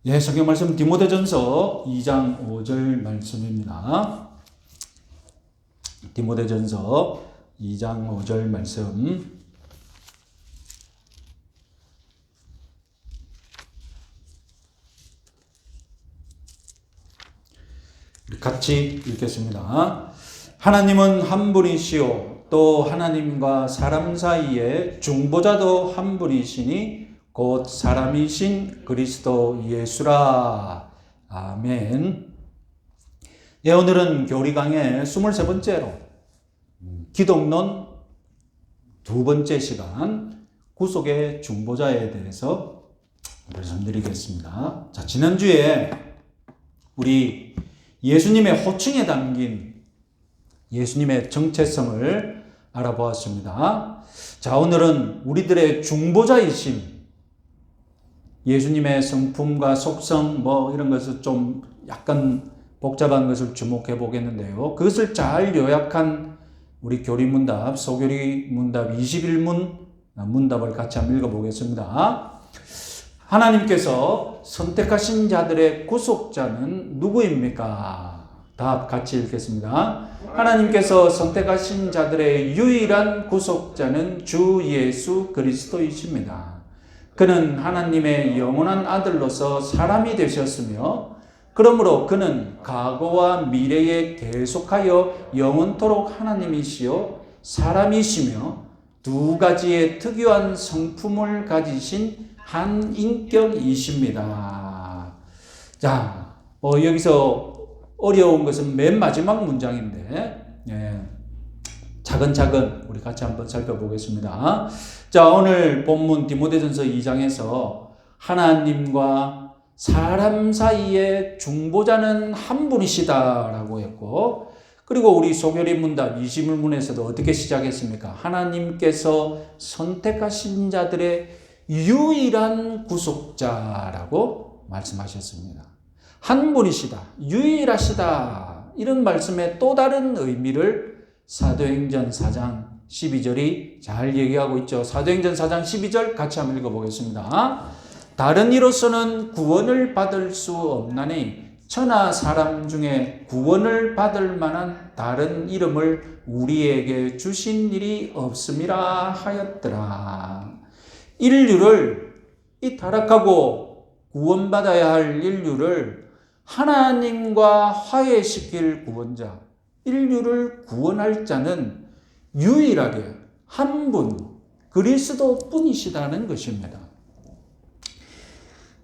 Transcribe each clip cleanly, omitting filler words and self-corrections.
예, 성경 말씀 디모데전서 2장 5절 말씀입니다. 디모데전서 2장 5절 말씀. 같이 읽겠습니다. 하나님은 한 분이시요 또 하나님과 사람 사이에 중보자도 한 분이시니 곧 사람이신 그리스도 예수라. 아멘. 예, 오늘은 교리강의 23번째로 기독론 두 번째 시간 구속의 중보자에 대해서 말씀드리겠습니다. 자, 지난주에 우리 예수님의 호칭에 담긴 예수님의 정체성을 알아보았습니다. 자, 오늘은 우리들의 중보자이신 예수님의 성품과 속성 이런 것을 좀 약간 복잡한 것을 주목해 보겠는데요. 그것을 잘 요약한 우리 교리문답, 소교리문답 21문 문답을 같이 한번 읽어보겠습니다. 하나님께서 선택하신 자들의 구속자는 누구입니까? 답 같이 읽겠습니다. 하나님께서 선택하신 자들의 유일한 구속자는 주 예수 그리스도이십니다. 그는 하나님의 영원한 아들로서 사람이 되셨으며 그러므로 그는 과거와 미래에 계속하여 영원토록 하나님이시요 사람이시며 두 가지의 특유한 성품을 가지신 한 인격이십니다. 자, 여기서 어려운 것은 맨 마지막 문장인데 차근차근 우리 같이 한번 살펴보겠습니다. 자, 오늘 본문 디모데전서 2장에서 하나님과 사람 사이의 중보자는 한 분이시다라고 했고, 그리고 우리 소교리 문답 21문에서도 어떻게 시작했습니까? 하나님께서 선택하신 자들의 유일한 구속자라고 말씀하셨습니다. 한 분이시다, 유일하시다, 이런 말씀의 또 다른 의미를 사도행전 4장 12절이 잘 얘기하고 있죠. 사도행전 4장 12절 같이 한번 읽어보겠습니다. 다른 이로서는 구원을 받을 수 없나니 천하 사람 중에 구원을 받을 만한 다른 이름을 우리에게 주신 일이 없음이라 하였더라. 인류를, 이 타락하고 구원받아야 할 인류를 하나님과 화해시킬 구원자, 인류를 구원할 자는 유일하게 한 분, 그리스도 뿐이시다는 것입니다.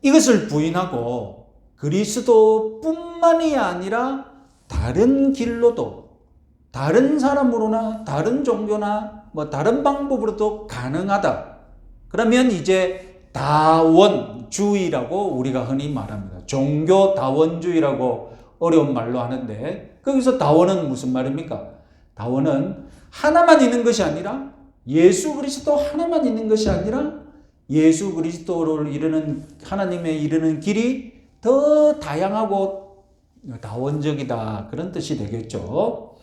이것을 부인하고 그리스도 뿐만이 아니라 다른 길로도, 다른 사람으로나 다른 종교나 다른 방법으로도 가능하다. 그러면 이제 다원주의라고 우리가 흔히 말합니다. 종교 다원주의라고 어려운 말로 하는데, 거기서 다원은 무슨 말입니까? 다원은 하나만 있는 것이 아니라, 예수 그리스도 하나만 있는 것이 아니라 예수 그리스도를 이르는, 하나님에 이르는 길이 더 다양하고 다원적이다, 그런 뜻이 되겠죠.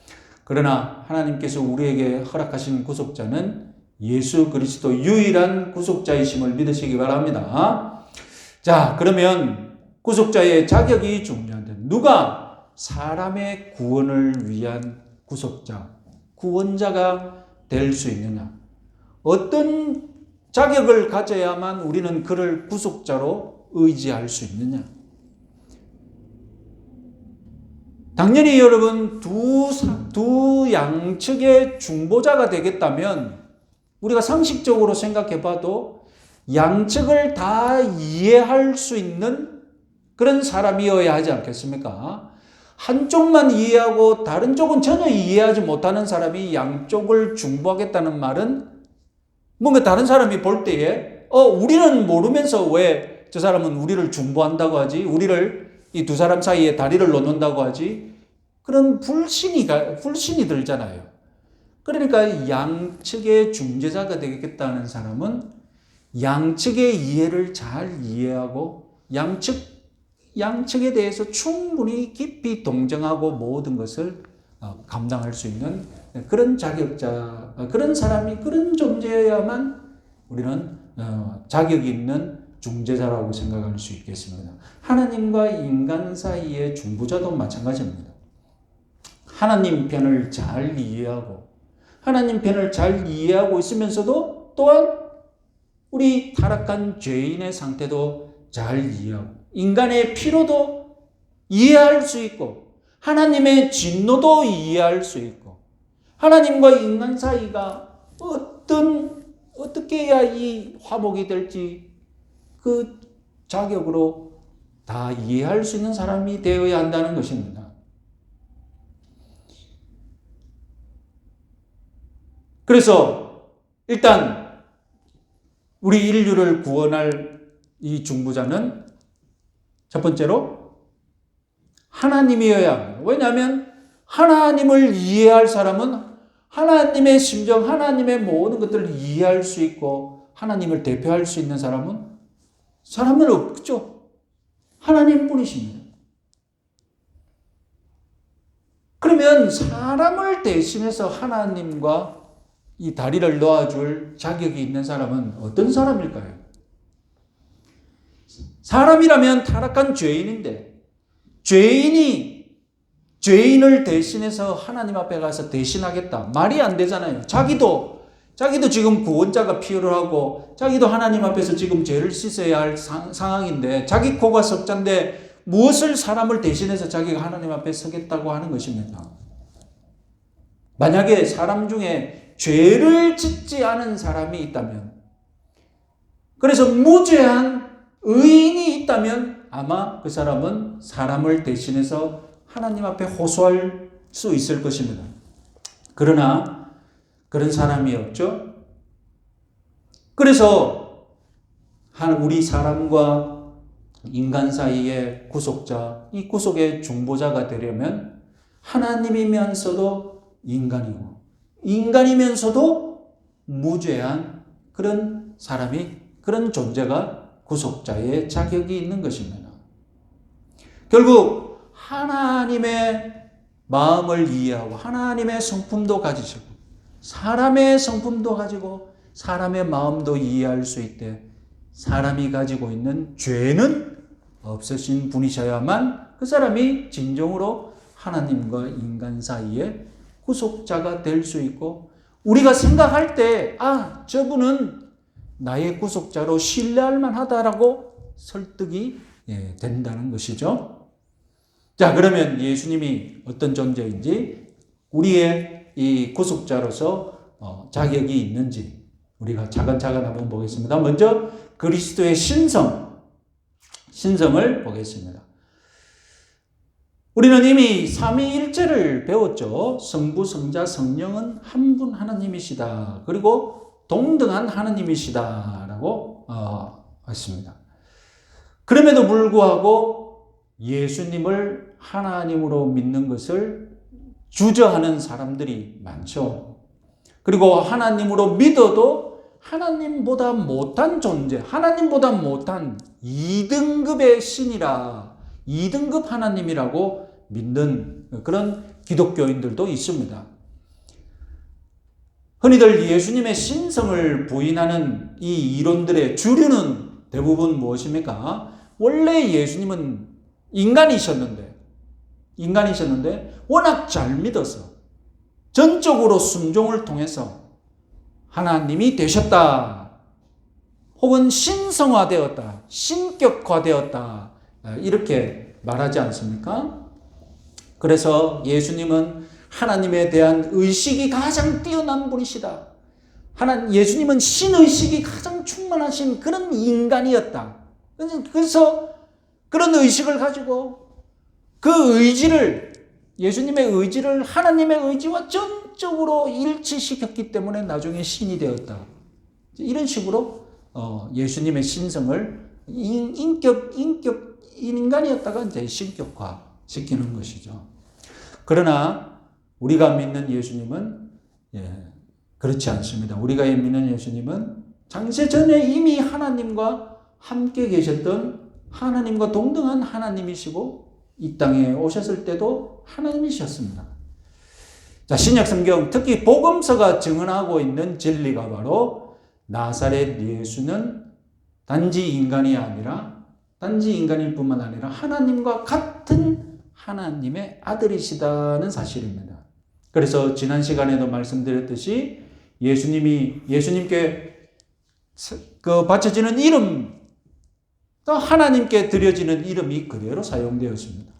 그러나 하나님께서 우리에게 허락하신 구속자는 예수 그리스도 유일한 구속자이심을 믿으시기 바랍니다. 자, 그러면 구속자의 자격이 중요한데, 누가 사람의 구원을 위한 구속자, 구원자가 될 수 있느냐? 어떤 자격을 가져야만 우리는 그를 구속자로 의지할 수 있느냐? 당연히 여러분, 두 양측의 중보자가 되겠다면 우리가 상식적으로 생각해 봐도 양측을 다 이해할 수 있는 그런 사람이어야 하지 않겠습니까? 한쪽만 이해하고 다른 쪽은 전혀 이해하지 못하는 사람이 양쪽을 중보하겠다는 말은 뭔가 다른 사람이 볼 때에 우리는 모르면서 왜 저 사람은 우리를 중보한다고 하지? 우리를 이 두 사람 사이에 다리를 놓는다고 하지? 그런 불신이 들잖아요. 그러니까 양측의 중재자가 되겠다는 사람은 양측의 이해를 잘 이해하고 양측에 대해서 충분히 깊이 동정하고 모든 것을 감당할 수 있는 그런 자격자, 그런 사람이, 그런 존재여야만 우리는 자격이 있는 중재자라고 생각할 수 있겠습니다. 하나님과 인간 사이의 중보자도 마찬가지입니다. 하나님 편을 잘 이해하고 하나님 편을 잘 이해하고 있으면서도 또한 우리 타락한 죄인의 상태도 잘 이해하고 인간의 피로도 이해할 수 있고 하나님의 진노도 이해할 수 있고 하나님과 인간 사이가 어떻게 해야 이 화목이 될지 그 자격으로 다 이해할 수 있는 사람이 되어야 한다는 것입니다. 그래서 일단 우리 인류를 구원할 이 중보자는 첫 번째로 하나님이어야 합니다. 왜냐하면 하나님을 이해할 사람은 하나님의 심정, 하나님의 모든 것들을 이해할 수 있고 하나님을 대표할 수 있는 사람은 없죠. 하나님뿐이십니다. 그러면 사람을 대신해서 하나님과 이 다리를 놓아줄 자격이 있는 사람은 어떤 사람일까요? 사람이라면 타락한 죄인인데 죄인을 대신해서 하나님 앞에 가서 대신하겠다. 말이 안 되잖아요. 자기도 지금 구원자가 필요하고 자기도 하나님 앞에서 지금 죄를 씻어야 할 상황인데 자기 코가 석자인데 무엇을 사람을 대신해서 자기가 하나님 앞에 서겠다고 하는 것입니까? 만약에 사람 중에 죄를 짓지 않은 사람이 있다면 그래서 무죄한 의인이 있다면 아마 그 사람은 사람을 대신해서 하나님 앞에 호소할 수 있을 것입니다. 그러나 그런 사람이 없죠. 그래서 우리 사람과 인간 사이의 구속자, 이 구속의 중보자가 되려면 하나님이면서도 인간이고 인간이면서도 무죄한 그런 사람이 그런 존재가 구속자의 자격이 있는 것입니다. 결국 하나님의 마음을 이해하고 하나님의 성품도 가지시고 사람의 성품도 가지고 사람의 마음도 이해할 수 있되 사람이 가지고 있는 죄는 없으신 분이셔야만 그 사람이 진정으로 하나님과 인간 사이에 구속자가 될 수 있고 우리가 생각할 때 저분은 나의 구속자로 신뢰할 만하다라고 설득이 된다는 것이죠. 자, 그러면 예수님이 어떤 존재인지 우리의 이 구속자로서 자격이 있는지 우리가 차근차근 한번 보겠습니다. 먼저 그리스도의 신성을 보겠습니다. 우리는 이미 삼위일체를 배웠죠. 성부, 성자, 성령은 한 분 하나님이시다. 그리고 동등한 하나님이시다라고 했습니다. 그럼에도 불구하고 예수님을 하나님으로 믿는 것을 주저하는 사람들이 많죠. 그리고 하나님으로 믿어도 하나님보다 못한 존재, 하나님보다 못한 2등급의 신이라 2등급 하나님이라고 믿는 그런 기독교인들도 있습니다. 흔히들 예수님의 신성을 부인하는 이 이론들의 주류는 대부분 무엇입니까? 원래 예수님은 인간이셨는데 워낙 잘 믿어서 전적으로 순종을 통해서 하나님이 되셨다. 혹은 신성화되었다. 신격화되었다. 이렇게 말하지 않습니까? 그래서 예수님은 하나님에 대한 의식이 가장 뛰어난 분이시다. 예수님은 신의식이 가장 충만하신 그런 인간이었다. 그래서 그런 의식을 가지고 그 의지를 예수님의 의지를 하나님의 의지와 전적으로 일치시켰기 때문에 나중에 신이 되었다. 이런 식으로 예수님의 신성을 인격 인간이었다가 이제 신격화 시키는 것이죠. 그러나 우리가 믿는 예수님은 그렇지 않습니다. 우리가 믿는 예수님은 창세 전에 이미 하나님과 함께 계셨던 하나님과 동등한 하나님이시고 이 땅에 오셨을 때도 하나님이셨습니다. 자, 신약 성경 특히 복음서가 증언하고 있는 진리가 바로 나사렛 예수는 단지 인간일 뿐만 아니라 하나님과 같은 하나님의 아들이시다는 사실입니다. 그래서 지난 시간에도 말씀드렸듯이 예수님께 바쳐지는 이름, 또 하나님께 드려지는 이름이 그대로 사용되었습니다.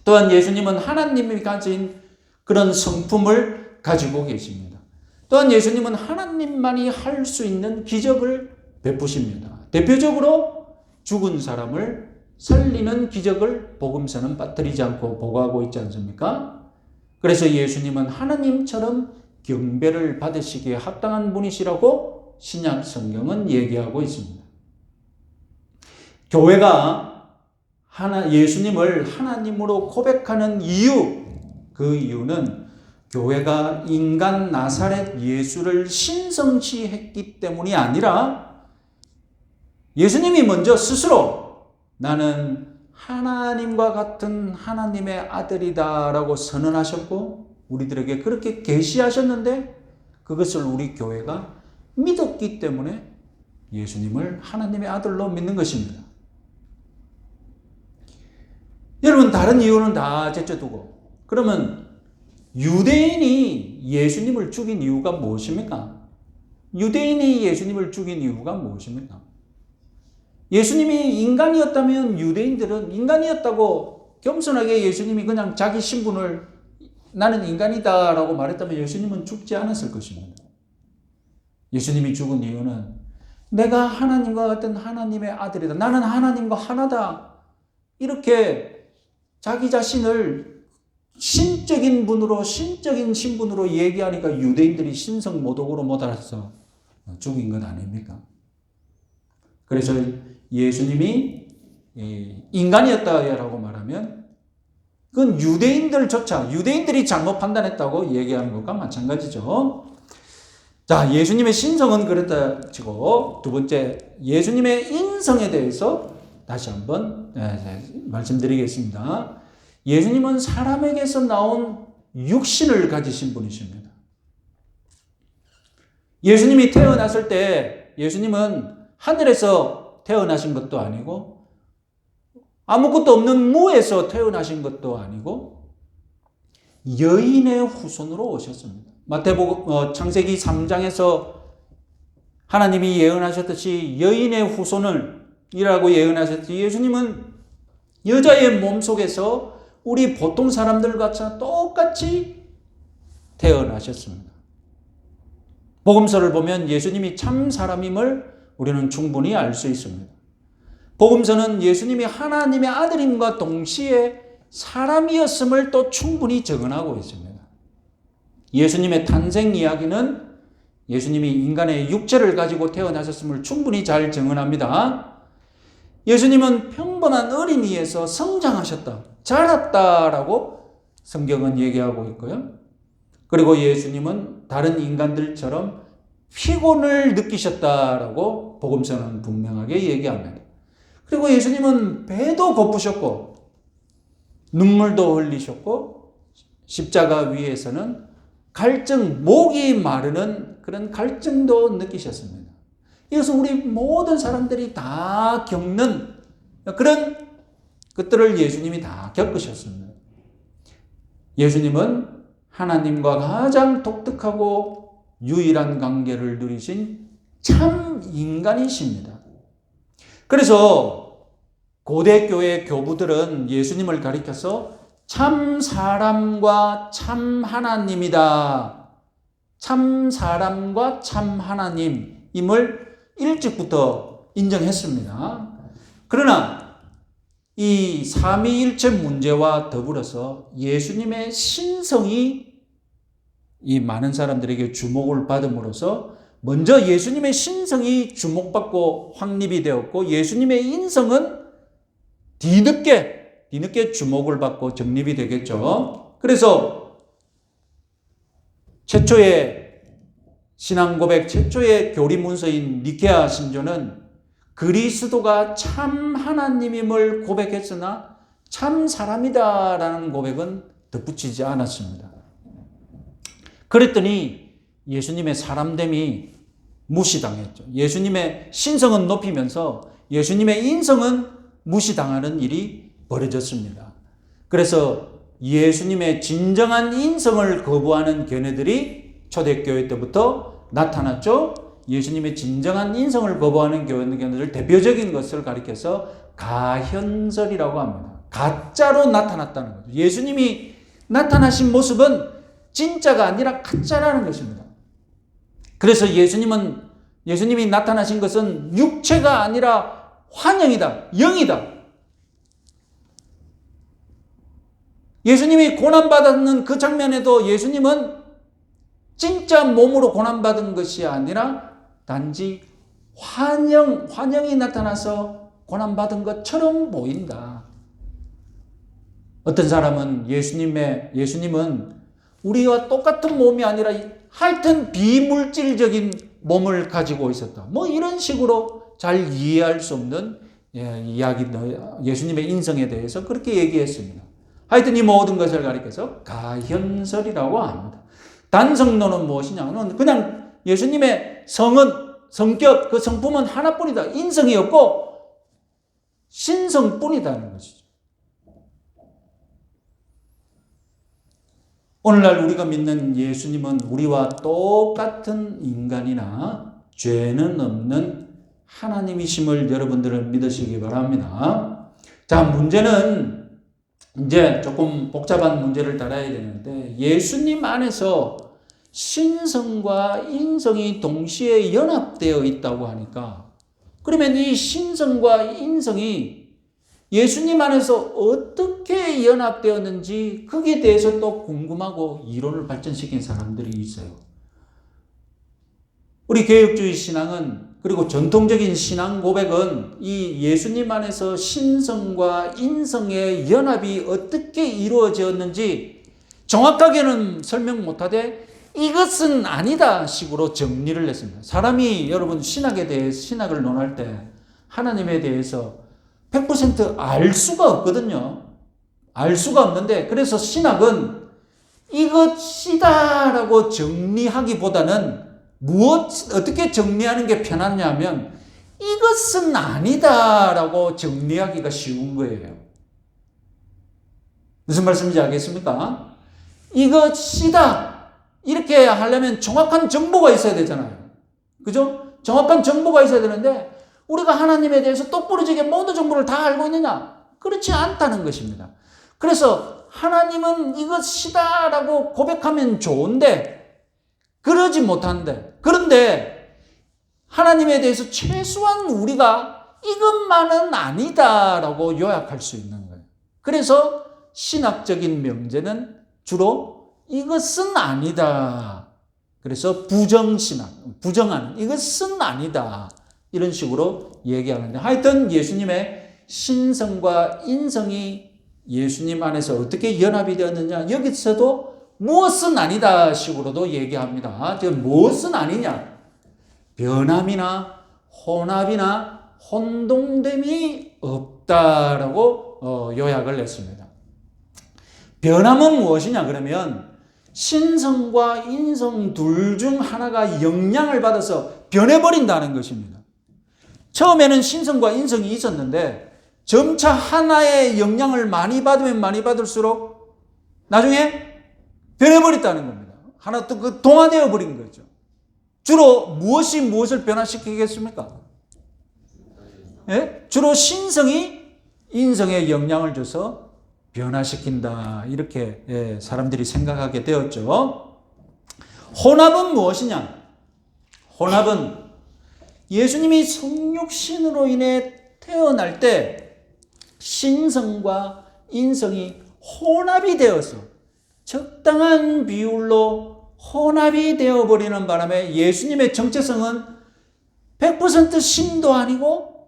또한 예수님은 하나님이 가진 그런 성품을 가지고 계십니다. 또한 예수님은 하나님만이 할 수 있는 기적을 베푸십니다. 대표적으로 죽은 사람을 살리는 기적을 복음서는 빠뜨리지 않고 보고하고 있지 않습니까? 그래서 예수님은 하나님처럼 경배를 받으시기에 합당한 분이시라고 신약 성경은 얘기하고 있습니다. 교회가 예수님을 하나님으로 고백하는 그 이유는 교회가 인간 나사렛 예수를 신성시했기 때문이 아니라 예수님이 먼저 스스로 나는 하나님과 같은 하나님의 아들이다라고 선언하셨고 우리들에게 그렇게 계시하셨는데 그것을 우리 교회가 믿었기 때문에 예수님을 하나님의 아들로 믿는 것입니다. 여러분, 다른 이유는 다 제쳐두고 그러면 유대인이 예수님을 죽인 이유가 무엇입니까? 유대인이 예수님을 죽인 이유가 무엇입니까? 예수님이 인간이었다면 유대인들은 인간이었다고 겸손하게 예수님이 그냥 자기 신분을 나는 인간이다 라고 말했다면 예수님은 죽지 않았을 것입니다. 예수님이 죽은 이유는 내가 하나님과 같은 하나님의 아들이다. 나는 하나님과 하나다. 이렇게 자기 자신을 신적인 분으로 신적인 신분으로 얘기하니까 유대인들이 신성모독으로 못 알아서 죽인 것 아닙니까? 그래서 예수님이 인간이었다라고 말하면 그건 유대인들이 잘못 판단했다고 얘기하는 것과 마찬가지죠. 자, 예수님의 신성은 그렇다 치고 두 번째 예수님의 인성에 대해서 다시 한번 말씀드리겠습니다. 예수님은 사람에게서 나온 육신을 가지신 분이십니다. 예수님이 태어났을 때 예수님은 하늘에서 태어나신 것도 아니고 아무것도 없는 무에서 태어나신 것도 아니고 여인의 후손으로 오셨습니다. 창세기 3장에서 하나님이 예언하셨듯이 여인의 후손이라고 예언하셨듯이 예수님은 여자의 몸속에서 우리 보통 사람들과 똑같이 태어나셨습니다. 복음서를 보면 예수님이 참 사람임을 우리는 충분히 알 수 있습니다. 복음서는 예수님이 하나님의 아들임과 동시에 사람이었음을 또 충분히 증언하고 있습니다. 예수님의 탄생 이야기는 예수님이 인간의 육체를 가지고 태어나셨음을 충분히 잘 증언합니다. 예수님은 평범한 어린이에서 성장하셨다, 자랐다라고 성경은 얘기하고 있고요. 그리고 예수님은 다른 인간들처럼 피곤을 느끼셨다라고 복음서는 분명하게 얘기합니다. 그리고 예수님은 배도 고프셨고 눈물도 흘리셨고 십자가 위에서는 목이 마르는 그런 갈증도 느끼셨습니다. 이것은 우리 모든 사람들이 다 겪는 그런 것들을 예수님이 다 겪으셨습니다. 예수님은 하나님과 가장 독특하고 유일한 관계를 누리신 참 인간이십니다. 그래서 고대 교회 교부들은 예수님을 가리켜서 참 사람과 참 하나님이다. 참 사람과 참 하나님임을 일찍부터 인정했습니다. 그러나 이 삼위일체 문제와 더불어서 예수님의 신성이 이 많은 사람들에게 주목을 받음으로써 먼저 예수님의 신성이 주목받고 확립이 되었고 예수님의 인성은 뒤늦게 주목을 받고 정립이 되겠죠. 그래서 최초의 신앙고백, 최초의 교리문서인 니케아 신조는 그리스도가 참 하나님임을 고백했으나 참 사람이다라는 고백은 덧붙이지 않았습니다. 그랬더니 예수님의 사람됨이 무시당했죠. 예수님의 신성은 높이면서 예수님의 인성은 무시당하는 일이 벌어졌습니다. 그래서 예수님의 진정한 인성을 거부하는 견해들이 초대교회 때부터 나타났죠. 예수님의 진정한 인성을 거부하는 견해들 대표적인 것을 가리켜서 가현설이라고 합니다. 가짜로 나타났다는 거죠. 예수님이 나타나신 모습은 진짜가 아니라 가짜라는 것입니다. 그래서 예수님이 나타나신 것은 육체가 아니라 환영이다, 영이다. 예수님이 고난받았는 그 장면에도 예수님은 진짜 몸으로 고난받은 것이 아니라 단지 환영이 나타나서 고난받은 것처럼 보인다. 어떤 사람은 예수님은 우리와 똑같은 몸이 아니라 하여튼 비물질적인 몸을 가지고 있었다. 뭐 이런 식으로 잘 이해할 수 없는 이야기, 예수님의 인성에 대해서 그렇게 얘기했습니다. 하여튼 이 모든 것을 가리켜서 가현설이라고 합니다. 단성론은 무엇이냐면 그냥 예수님의 성격, 그 성품은 하나뿐이다. 인성이 없고 신성뿐이다는 것이죠. 오늘날 우리가 믿는 예수님은 우리와 똑같은 인간이나 죄는 없는 하나님이심을 여러분들은 믿으시기 바랍니다. 자, 문제는 이제 조금 복잡한 문제를 다뤄야 되는데 예수님 안에서 신성과 인성이 동시에 연합되어 있다고 하니까 그러면 이 신성과 인성이 예수님 안에서 어떻게 연합되었는지 거기에 대해서 또 궁금하고 이론을 발전시킨 사람들이 있어요. 우리 개혁주의 신앙은 그리고 전통적인 신앙 고백은 이 예수님 안에서 신성과 인성의 연합이 어떻게 이루어졌는지 정확하게는 설명 못하되 이것은 아니다 식으로 정리를 했습니다. 사람이 여러분 신학을 논할 때 하나님에 대해서 100% 알 수가 없거든요. 알 수가 없는데 그래서 신학은 이것이다라고 정리하기보다는 어떻게 정리하는 게 편하냐면 이것은 아니다라고 정리하기가 쉬운 거예요. 무슨 말씀인지 알겠습니까? 이것이다 이렇게 하려면 정확한 정보가 있어야 되잖아요. 그죠? 정확한 정보가 있어야 되는데 우리가 하나님에 대해서 똑부러지게 모든 정보를 다 알고 있느냐? 그렇지 않다는 것입니다. 그래서 하나님은 이것이다라고 고백하면 좋은데 그러지 못한데 그런데 하나님에 대해서 최소한 우리가 이것만은 아니다라고 요약할 수 있는 거예요. 그래서 신학적인 명제는 주로 이것은 아니다. 그래서 부정하는 이것은 아니다. 이런 식으로 얘기하는데 하여튼 예수님의 신성과 인성이 예수님 안에서 어떻게 연합이 되었느냐 여기서도 무엇은 아니다 식으로도 얘기합니다. 지금 무엇은 아니냐? 변함이나 혼합이나 혼동됨이 없다라고 요약을 했습니다. 변함은 무엇이냐 그러면 신성과 인성 둘 중 하나가 영향을 받아서 변해버린다는 것입니다. 처음에는 신성과 인성이 있었는데 점차 하나의 영향을 많이 받으면 많이 받을수록 나중에 변해버렸다는 겁니다. 하나 또 그 동화되어 버린 거죠. 주로 무엇이 무엇을 변화시키겠습니까? 예? 주로 신성이 인성에 영향을 줘서 변화시킨다. 이렇게 사람들이 생각하게 되었죠. 혼합은 무엇이냐? 혼합은 예수님이 성육신으로 인해 태어날 때 신성과 인성이 혼합이 되어서 적당한 비율로 혼합이 되어버리는 바람에 예수님의 정체성은 100% 신도 아니고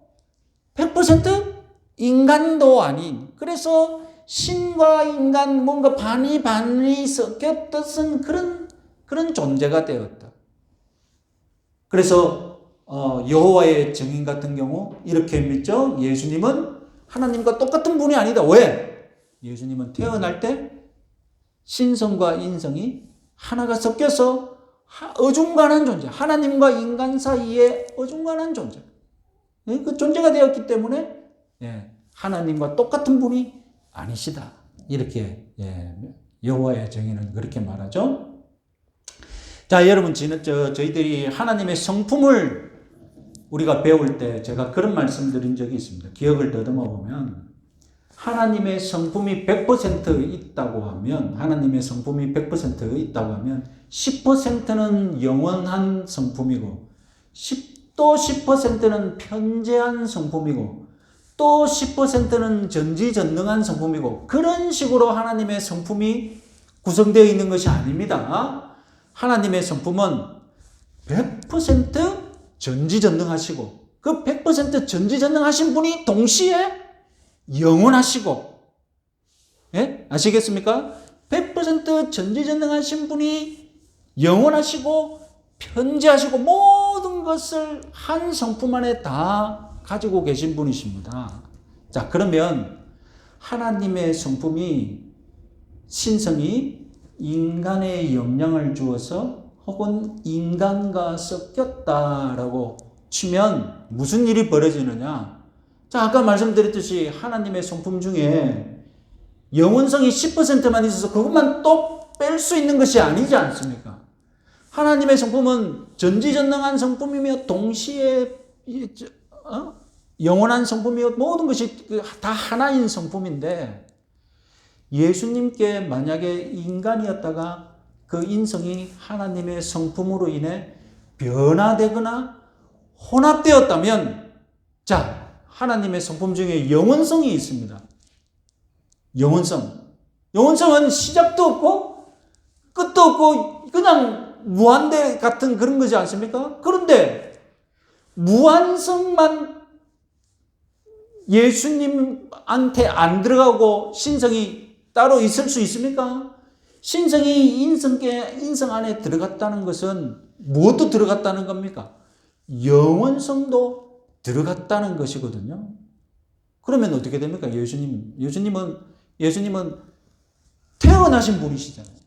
100% 인간도 아닌 그래서 신과 인간 뭔가 반이 섞였던 그런 존재가 되었다. 그래서 여호와의 증인 같은 경우 이렇게 믿죠. 예수님은 하나님과 똑같은 분이 아니다. 왜? 예수님은 태어날 때 신성과 인성이 하나가 섞여서 어중간한 존재, 하나님과 인간 사이에 어중간한 존재, 그 존재가 되었기 때문에 하나님과 똑같은 분이 아니시다. 이렇게 여호와의 정의는 그렇게 말하죠. 자, 여러분, 저희들이 하나님의 성품을 우리가 배울 때 제가 그런 말씀 드린 적이 있습니다. 기억을 더듬어 보면 하나님의 성품이 100% 있다고 하면, 하나님의 성품이 100% 있다고 하면 10%는 영원한 성품이고 또 10%는 편재한 성품이고 또 10%는 전지전능한 성품이고, 그런 식으로 하나님의 성품이 구성되어 있는 것이 아닙니다. 하나님의 성품은 100% 전지전능하시고 그 100% 전지전능하신 분이 동시에 영원하시고, 아시겠습니까? 100% 전지전능하신 분이 영원하시고 편재하시고 모든 것을 한 성품 안에 다 가지고 계신 분이십니다. 자, 그러면 하나님의 성품이, 신성이 인간의 영향을 주어서 혹은 인간과 섞였다라고 치면 무슨 일이 벌어지느냐? 자, 아까 말씀드렸듯이 하나님의 성품 중에 영원성이 10%만 있어서 그것만 또 뺄 수 있는 것이 아니지 않습니까? 하나님의 성품은 전지전능한 성품이며 동시에 영원한 성품이며 모든 것이 다 하나인 성품인데, 예수님께 만약에 인간이었다가 그 인성이 하나님의 성품으로 인해 변화되거나 혼합되었다면, 자, 하나님의 성품 중에 영원성이 있습니다. 영원성은 시작도 없고 끝도 없고 그냥 무한대 같은 그런 거지 않습니까? 그런데 무한성만 예수님한테 안 들어가고 신성이 따로 있을 수 있습니까? 신성이 인성 안에 들어갔다는 것은 무엇도 들어갔다는 겁니까? 영원성도 들어갔다는 것이거든요. 그러면 어떻게 됩니까? 예수님은 태어나신 분이시잖아요.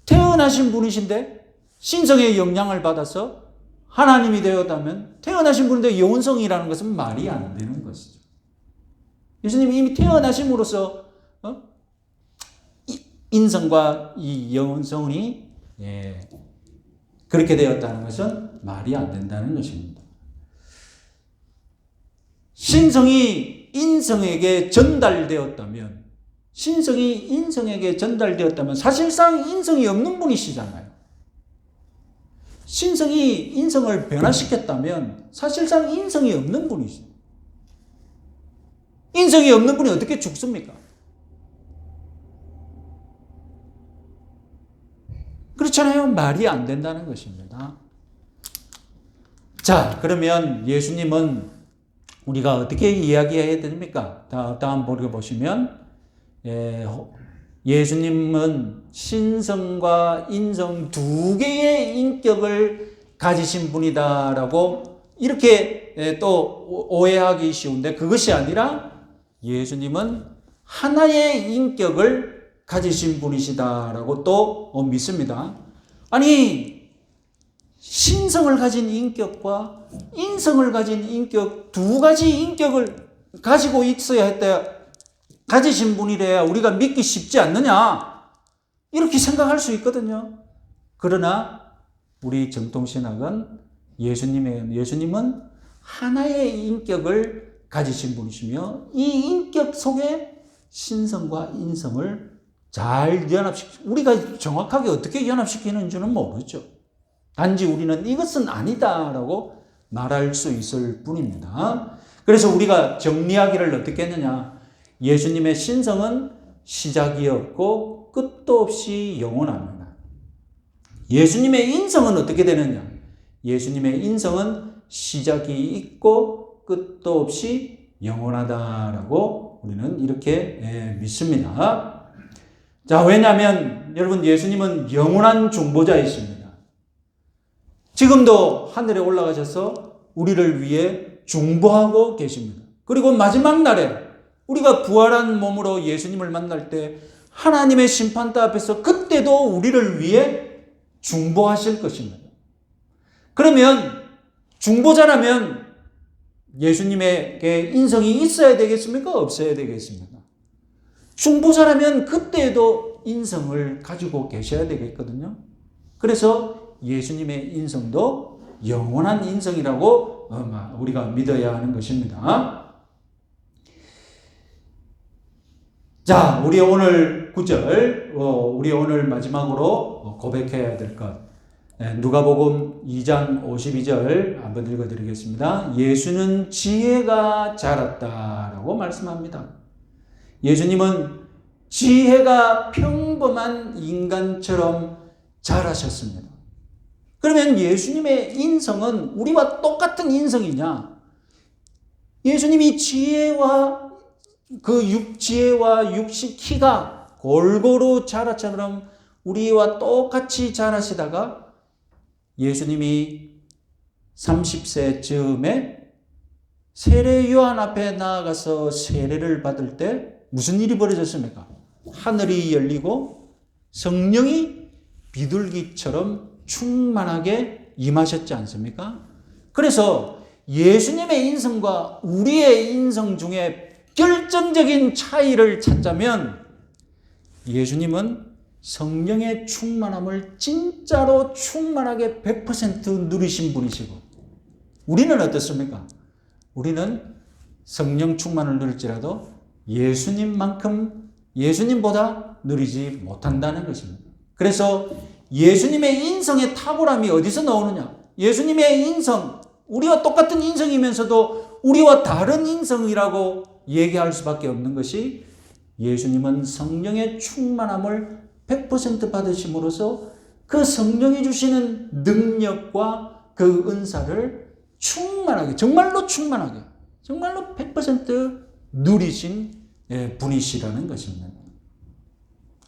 태어나신 분이신데 신성의 영향을 받아서 하나님이 되었다면, 태어나신 분인데 영원성이라는 것은 말이 안 되는 것이죠. 예수님이 이미 태어나심으로써 인성과 이 영원성이 그렇게 되었다는 것은 말이 안 된다는 것입니다. 신성이 인성에게 전달되었다면, 사실상 인성이 없는 분이시잖아요. 신성이 인성을 변화시켰다면 사실상 인성이 없는 분이시죠. 인성이 없는 분이 어떻게 죽습니까? 그렇잖아요. 말이 안 된다는 것입니다. 자, 그러면 예수님은 우리가 어떻게 이야기해야 됩니까? 다음 보시면 예수님은 신성과 인성 두 개의 인격을 가지신 분이다라고 이렇게 또 오해하기 쉬운데, 그것이 아니라 예수님은 하나의 인격을 가지신 분이시다라고 또 믿습니다. 아니, 신성을 가진 인격과 인성을 가진 인격, 두 가지 인격을 가지고 있어야 했다, 가지신 분이래야 우리가 믿기 쉽지 않느냐, 이렇게 생각할 수 있거든요. 그러나 우리 정통신학은 예수님은 하나의 인격을 가지신 분이시며 이 인격 속에 신성과 인성을 잘 우리가 정확하게 어떻게 연합시키는지는 모르죠. 단지 우리는 이것은 아니다라고 말할 수 있을 뿐입니다. 그래서 우리가 정리하기를 어떻게 했느냐? 예수님의 신성은 시작이 없고 끝도 없이 영원합니다. 예수님의 인성은 어떻게 되느냐? 예수님의 인성은 시작이 있고 끝도 없이 영원하다라고 우리는 이렇게 믿습니다. 자, 왜냐하면 여러분, 예수님은 영원한 중보자이십니다. 지금도 하늘에 올라가셔서 우리를 위해 중보하고 계십니다. 그리고 마지막 날에 우리가 부활한 몸으로 예수님을 만날 때 하나님의 심판대 앞에서 그때도 우리를 위해 중보하실 것입니다. 그러면 중보자라면 예수님에게 인성이 있어야 되겠습니까? 없어야 되겠습니까? 중보자라면 그때에도 인성을 가지고 계셔야 되겠거든요. 그래서 예수님의 인성도 영원한 인성이라고 우리가 믿어야 하는 것입니다. 자, 우리 오늘 9절, 우리 오늘 마지막으로 고백해야 될 것. 누가복음 2장 52절 한번 읽어드리겠습니다. 예수는 지혜가 자랐다라고 말씀합니다. 예수님은 지혜가 평범한 인간처럼 자라셨습니다. 그러면 예수님의 인성은 우리와 똑같은 인성이냐? 예수님이 지혜와 지혜와 육신 키가 골고루 자라처럼 우리와 똑같이 자라시다가 예수님이 30세 즈음에 세례 요한 앞에 나아가서 세례를 받을 때 무슨 일이 벌어졌습니까? 하늘이 열리고 성령이 비둘기처럼 충만하게 임하셨지 않습니까? 그래서 예수님의 인성과 우리의 인성 중에 결정적인 차이를 찾자면 예수님은 성령의 충만함을 진짜로 충만하게 100% 누리신 분이시고 우리는 어떻습니까? 우리는 성령 충만을 누릴지라도 예수님보다 누리지 못한다는 것입니다. 그래서 예수님의 인성의 탁월함이 어디서 나오느냐? 예수님의 인성, 우리와 똑같은 인성이면서도 우리와 다른 인성이라고 얘기할 수밖에 없는 것이 예수님은 성령의 충만함을 100% 받으심으로써 그 성령이 주시는 능력과 그 은사를 충만하게, 정말로 100% 누리신 분이시라는 것입니다.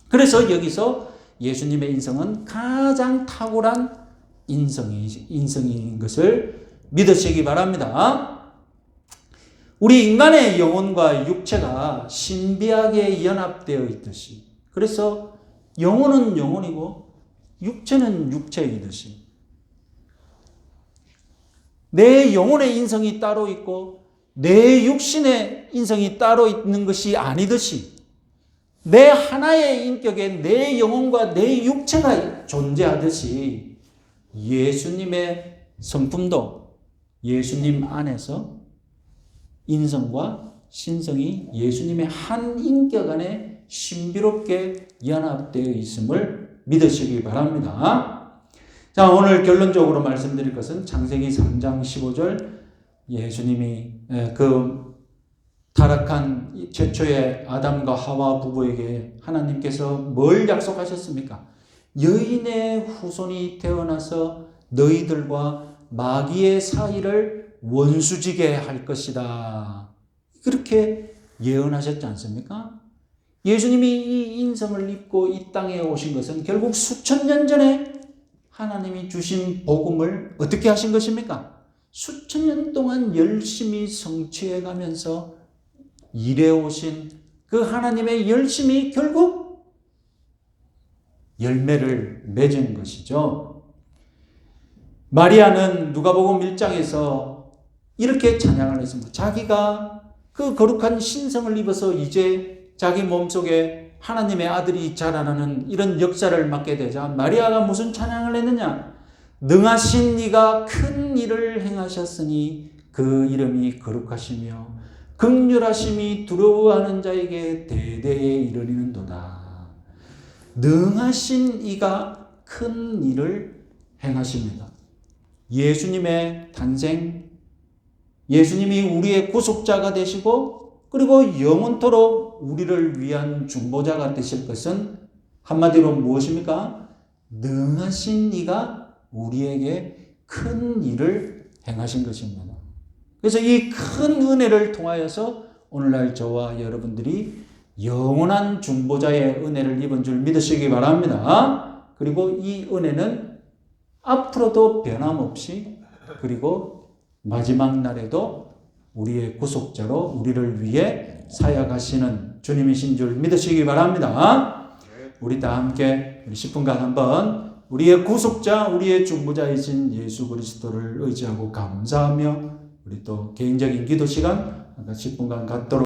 그래서 여기서 예수님의 인성은 가장 탁월한 인성인 것을 믿으시기 바랍니다. 우리 인간의 영혼과 육체가 신비하게 연합되어 있듯이, 그래서 영혼은 영혼이고 육체는 육체이듯이, 내 영혼의 인성이 따로 있고 내 육신의 인성이 따로 있는 것이 아니듯이, 내 하나의 인격에 내 영혼과 내 육체가 존재하듯이 예수님의 성품도 예수님 안에서 인성과 신성이 예수님의 한 인격 안에 신비롭게 연합되어 있음을 믿으시기 바랍니다. 자, 오늘 결론적으로 말씀드릴 것은 창세기 3장 15절, 예수님이 그 타락한 최초의 아담과 하와 부부에게 하나님께서 뭘 약속하셨습니까? 여인의 후손이 태어나서 너희들과 마귀의 사이를 원수지게 할 것이다. 그렇게 예언하셨지 않습니까? 예수님이 이 인성을 입고 이 땅에 오신 것은 결국 수천 년 전에 하나님이 주신 복음을 어떻게 하신 것입니까? 수천 년 동안 열심히 성취해 가면서 일해 오신 그 하나님의 열심이 결국 열매를 맺은 것이죠. 마리아는 누가복음 1장에서 이렇게 찬양을 했습니다. 자기가 그 거룩한 신성을 입어서 이제 자기 몸속에 하나님의 아들이 자라나는 이런 역사를 맡게 되자 마리아가 무슨 찬양을 했느냐? 능하신 이가 큰 일을 행하셨으니 그 이름이 거룩하시며 긍휼하심이 두려워하는 자에게 대대에 이르리는도다. 능하신 이가 큰 일을 행하십니다. 예수님의 탄생, 예수님이 우리의 구속자가 되시고 그리고 영원토록 우리를 위한 중보자가 되실 것은 한마디로 무엇입니까? 능하신 이가 우리에게 큰 일을 행하신 것입니다. 그래서 이 큰 은혜를 통하여서 오늘날 저와 여러분들이 영원한 중보자의 은혜를 입은 줄 믿으시기 바랍니다. 그리고 이 은혜는 앞으로도 변함없이, 그리고 마지막 날에도 우리의 구속자로 우리를 위해 사역하시는 주님이신 줄 믿으시기 바랍니다. 우리 다 함께 10분간 한번 우리의 구속자, 우리의 중보자이신 예수 그리스도를 의지하고 감사하며 우리 또 개인적인 기도 시간 10분간 갖도록